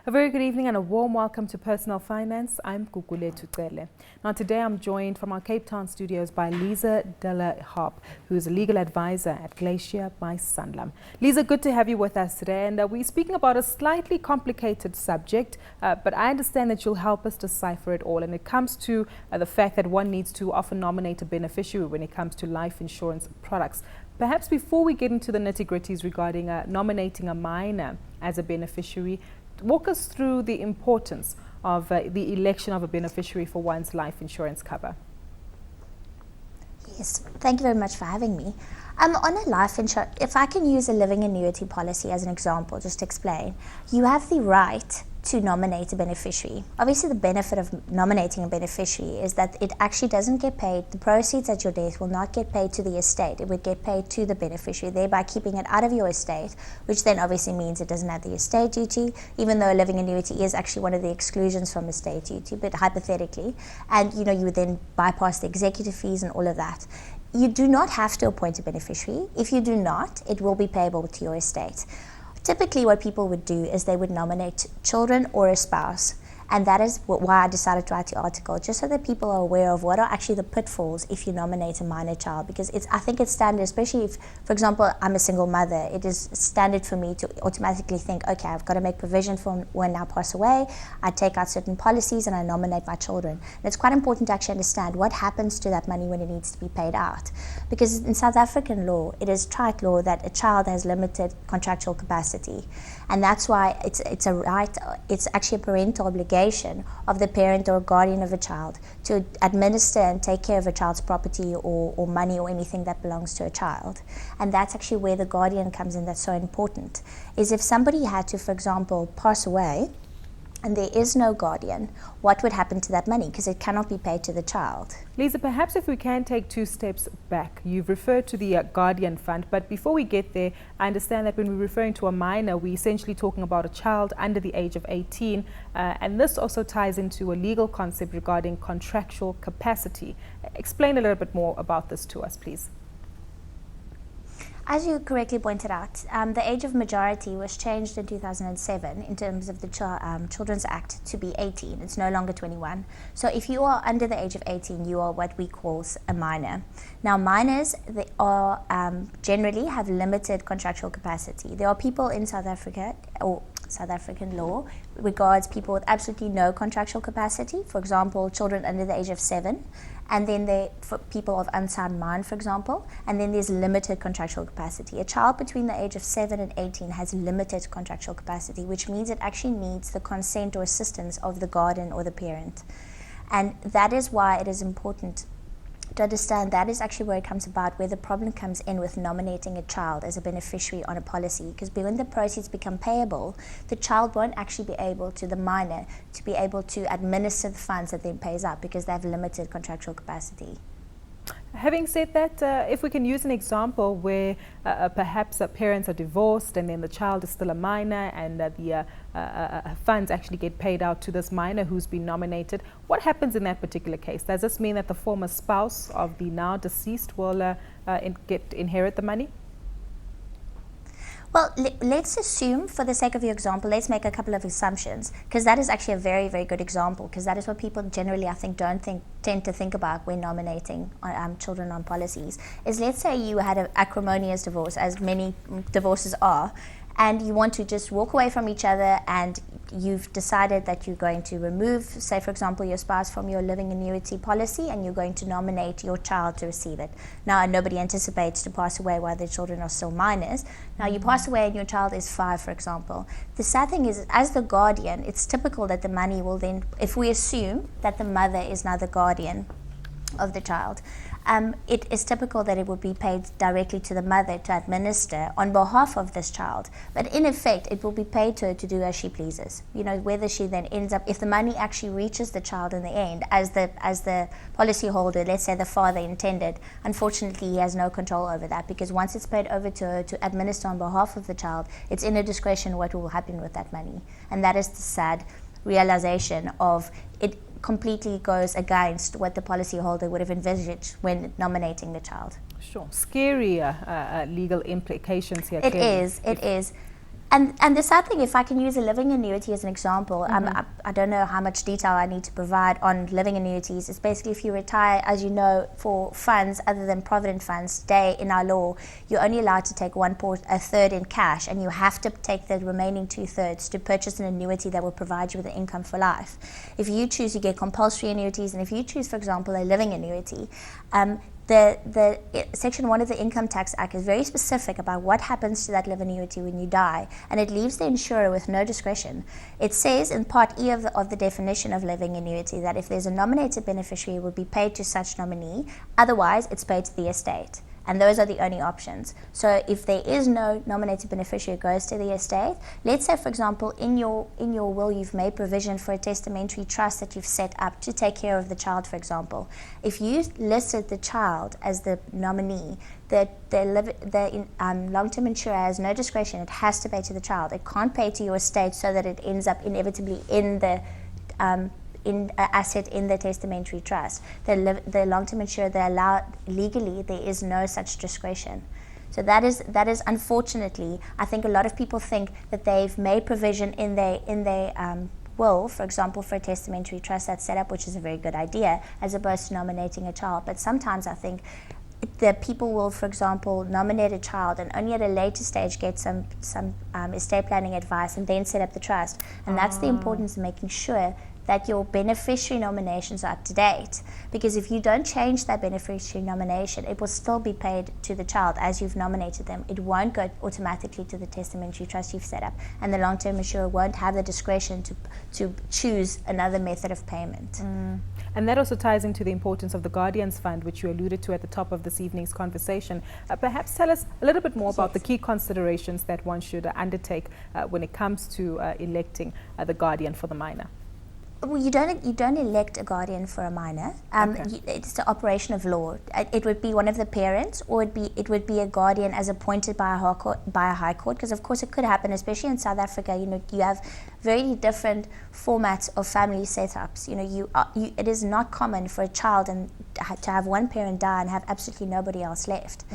A very good evening and a warm welcome to Personal Finance. I'm Gugulethu Cele. Now today I'm joined from our Cape Town studios by Lize Harpe, who is a legal advisor at Glacier by Sanlam. Lize, good to have you with us today, and we're speaking about a slightly complicated subject, but I understand that you'll help us decipher it all, and it comes to the fact that one needs to often nominate a beneficiary when it comes to life insurance products. Perhaps before we get into the nitty-gritties regarding nominating a minor as a beneficiary, walk us through the importance of the election of a beneficiary for one's life insurance cover. Yes, thank you very much for having me. On a life insurance, if I can use a living annuity policy as an example, just to explain, you have the right to nominate a beneficiary. Obviously, the benefit of nominating a beneficiary is that it actually doesn't get paid. The proceeds at your death will not get paid to the estate. It would get paid to the beneficiary, thereby keeping it out of your estate, which then obviously means it doesn't have the estate duty, even though a living annuity is actually one of the exclusions from estate duty, but hypothetically. And you would then bypass the executive fees and all of that. You do not have to appoint a beneficiary. If you do not, it will be payable to your estate. Typically what people would do is they would nominate children or a spouse, and that is why I decided to write the article, just so that people are aware of what are actually the pitfalls if you nominate a minor child, because I think it's standard, especially if, for example, I'm a single mother. It is standard for me to automatically think, okay, I've got to make provision for when I pass away. I take out certain policies and I nominate my children. And it's quite important to actually understand what happens to that money when it needs to be paid out, because in South African law, it is trite law that a child has limited contractual capacity, and that's why it's a right. It's actually a parental obligation of the parent or guardian of a child to administer and take care of a child's property or money or anything that belongs to a child. And that's actually where the guardian comes in. That's so important, is if somebody had to, for example, pass away and there is no guardian, what would happen to that money? Because it cannot be paid to the child. Lize, perhaps if we can take two steps back. You've referred to the guardian fund, but before we get there, I understand that when we're referring to a minor, we're essentially talking about a child under the age of 18, and this also ties into a legal concept regarding contractual capacity. Explain a little bit more about this to us, please. As you correctly pointed out, the age of majority was changed in 2007 in terms of the Children's Act to be 18. It's no longer 21. So if you are under the age of 18, you are what we call a minor. Now minors, they are generally have limited contractual capacity. There are people in South Africa, or South African law regards people with absolutely no contractual capacity, for example, children under the age of 7, and then for people of unsound mind, for example, and then there's limited contractual capacity. A child between the age of 7 and 18 has limited contractual capacity, which means it actually needs the consent or assistance of the guardian or the parent. And that is why it is important to understand that is actually where it comes about, where the problem comes in with nominating a child as a beneficiary on a policy, because when the proceeds become payable, the child won't actually be able to, the minor, to be able to administer the funds that then pays out because they have limited contractual capacity. Having said that, if we can use an example where perhaps parents are divorced and then the child is still a minor, and the funds actually get paid out to this minor who's been nominated, what happens in that particular case? Does this mean that the former spouse of the now deceased will inherit the money? Well, let's assume, for the sake of your example, let's make a couple of assumptions, because that is actually a very, very good example, because that is what people generally, I think, tend to think about when nominating children on policies. Is, let's say you had an acrimonious divorce, as many divorces are, and you want to just walk away from each other, and you've decided that you're going to remove, say for example, your spouse from your living annuity policy, and you're going to nominate your child to receive it. Now, nobody anticipates to pass away while their children are still minors. Now, you pass away and your child is 5, for example. The sad thing is, as the guardian, it's typical that the money will then, if we assume that the mother is now the guardian of the child, it is typical that it would be paid directly to the mother to administer on behalf of this child. But in effect, it will be paid to her to do as she pleases. Whether she then ends up, if the money actually reaches the child in the end, as the policyholder, let's say the father intended, unfortunately he has no control over that, because once it's paid over to her to administer on behalf of the child, it's in her discretion what will happen with that money. And that is the sad realization of it. Completely goes against what the policyholder would have envisaged when nominating the child. Sure. Scary legal implications here. It is. And the sad thing, if I can use a living annuity as an example, I don't know how much detail I need to provide on living annuities. It's basically if you retire, as you know, for funds other than provident funds, today in our law, you're only allowed to take a third in cash, and you have to take the remaining 2/3 to purchase an annuity that will provide you with an income for life. If you choose, you get compulsory annuities, and if you choose, for example, a living annuity, the Section 1 of the Income Tax Act is very specific about what happens to that living annuity when you die, and it leaves the insurer with no discretion. It says in Part E of the definition of living annuity that if there's a nominated beneficiary, it would be paid to such nominee, otherwise it's paid to the estate. And those are the only options. So if there is no nominated beneficiary, it goes to the estate. Let's say, for example, in your will, you've made provision for a testamentary trust that you've set up to take care of the child, for example. If you listed the child as the nominee, the long-term insurer has no discretion. It has to pay to the child. It can't pay to your estate so that it ends up inevitably in the asset in the testamentary trust. The long-term insurer, they allow legally, there is no such discretion. So that is unfortunately, I think a lot of people think that they've made provision in their will, for example, for a testamentary trust that's set up, which is a very good idea, as opposed to nominating a child. But sometimes I think the people will, for example, nominate a child and only at a later stage get some estate planning advice and then set up the trust. And that's the importance of making sure that your beneficiary nominations are up to date. Because if you don't change that beneficiary nomination, it will still be paid to the child as you've nominated them. It won't go automatically to the testamentary trust you've set up. And the long-term insurer won't have the discretion to choose another method of payment. And that also ties into the importance of the Guardians Fund, which you alluded to at the top of this evening's conversation. Perhaps tell us a little bit more about the key considerations that one should undertake when it comes to electing the guardian for the minor. Well, you don't elect a guardian for a minor. It's the operation of law. It would be one of the parents, or it would be a guardian as appointed by a high court. Because of course it could happen, especially in South Africa. You have very different formats of family setups. It is not common for a child to have one parent die and have absolutely nobody else left.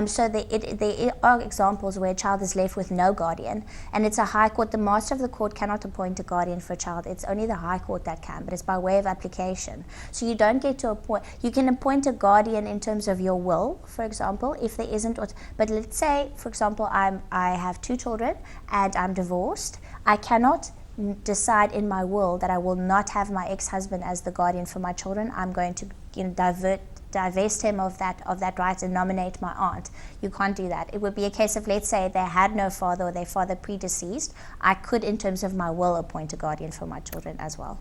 So there are examples where a child is left with no guardian, and it's a high court. The master of the court cannot appoint a guardian for a child. It's only the high court that can, but it's by way of application. So you don't get to appoint. You can appoint a guardian in terms of your will, for example, if there isn't. But let's say, for example, I have 2 children and I'm divorced. I cannot decide in my will that I will not have my ex-husband as the guardian for my children. I'm going to divest him of that right and nominate my aunt. You can't do that. It would be a case of, let's say they had no father or their father predeceased. I could, in terms of my will, appoint a guardian for my children as well.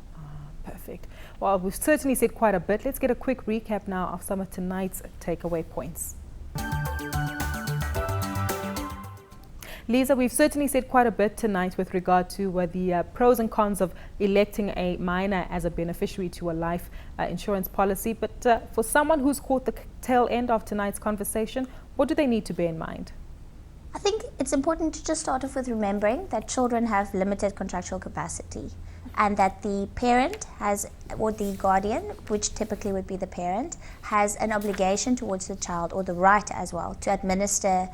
Perfect. Well, we've certainly said quite a bit. Let's get a quick recap now of some of tonight's takeaway points. Lize, we've certainly said quite a bit tonight with regard to the pros and cons of electing a minor as a beneficiary to a life insurance policy. But for someone who's caught the tail end of tonight's conversation, what do they need to bear in mind? I think it's important to just start off with remembering that children have limited contractual capacity, and that the parent has, or the guardian, which typically would be the parent, has an obligation towards the child, or the right as well, to administer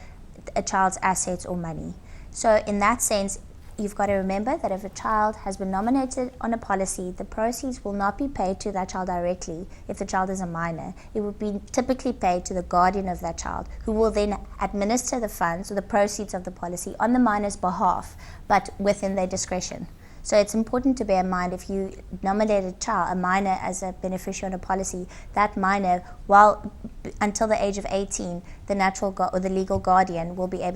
a child's assets or money. So in that sense, you've got to remember that if a child has been nominated on a policy, the proceeds will not be paid to that child directly if the child is a minor. It would be typically paid to the guardian of that child, who will then administer the funds or the proceeds of the policy on the minor's behalf, but within their discretion. So it's important to bear in mind, if you nominate a minor as a beneficiary on a policy, that minor, until the age of 18, the natural or the legal guardian will be in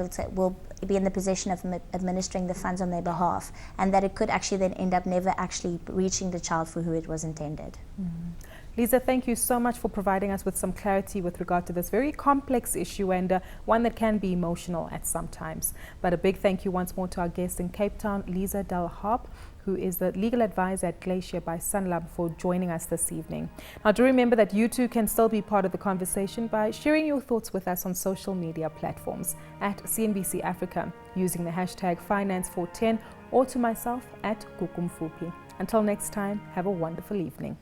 the position of administering the funds on their behalf, and that it could actually then end up never actually reaching the child for who it was intended. Lize, thank you so much for providing us with some clarity with regard to this very complex issue, and one that can be emotional at some times. But a big thank you once more to our guest in Cape Town, Lize Harpe, who is the legal advisor at Glacier by Sanlam, for joining us this evening. Now, do remember that you too can still be part of the conversation by sharing your thoughts with us on social media platforms at CNBC Africa using the hashtag Finance410, or to myself at Gugulethu. Until next time, have a wonderful evening.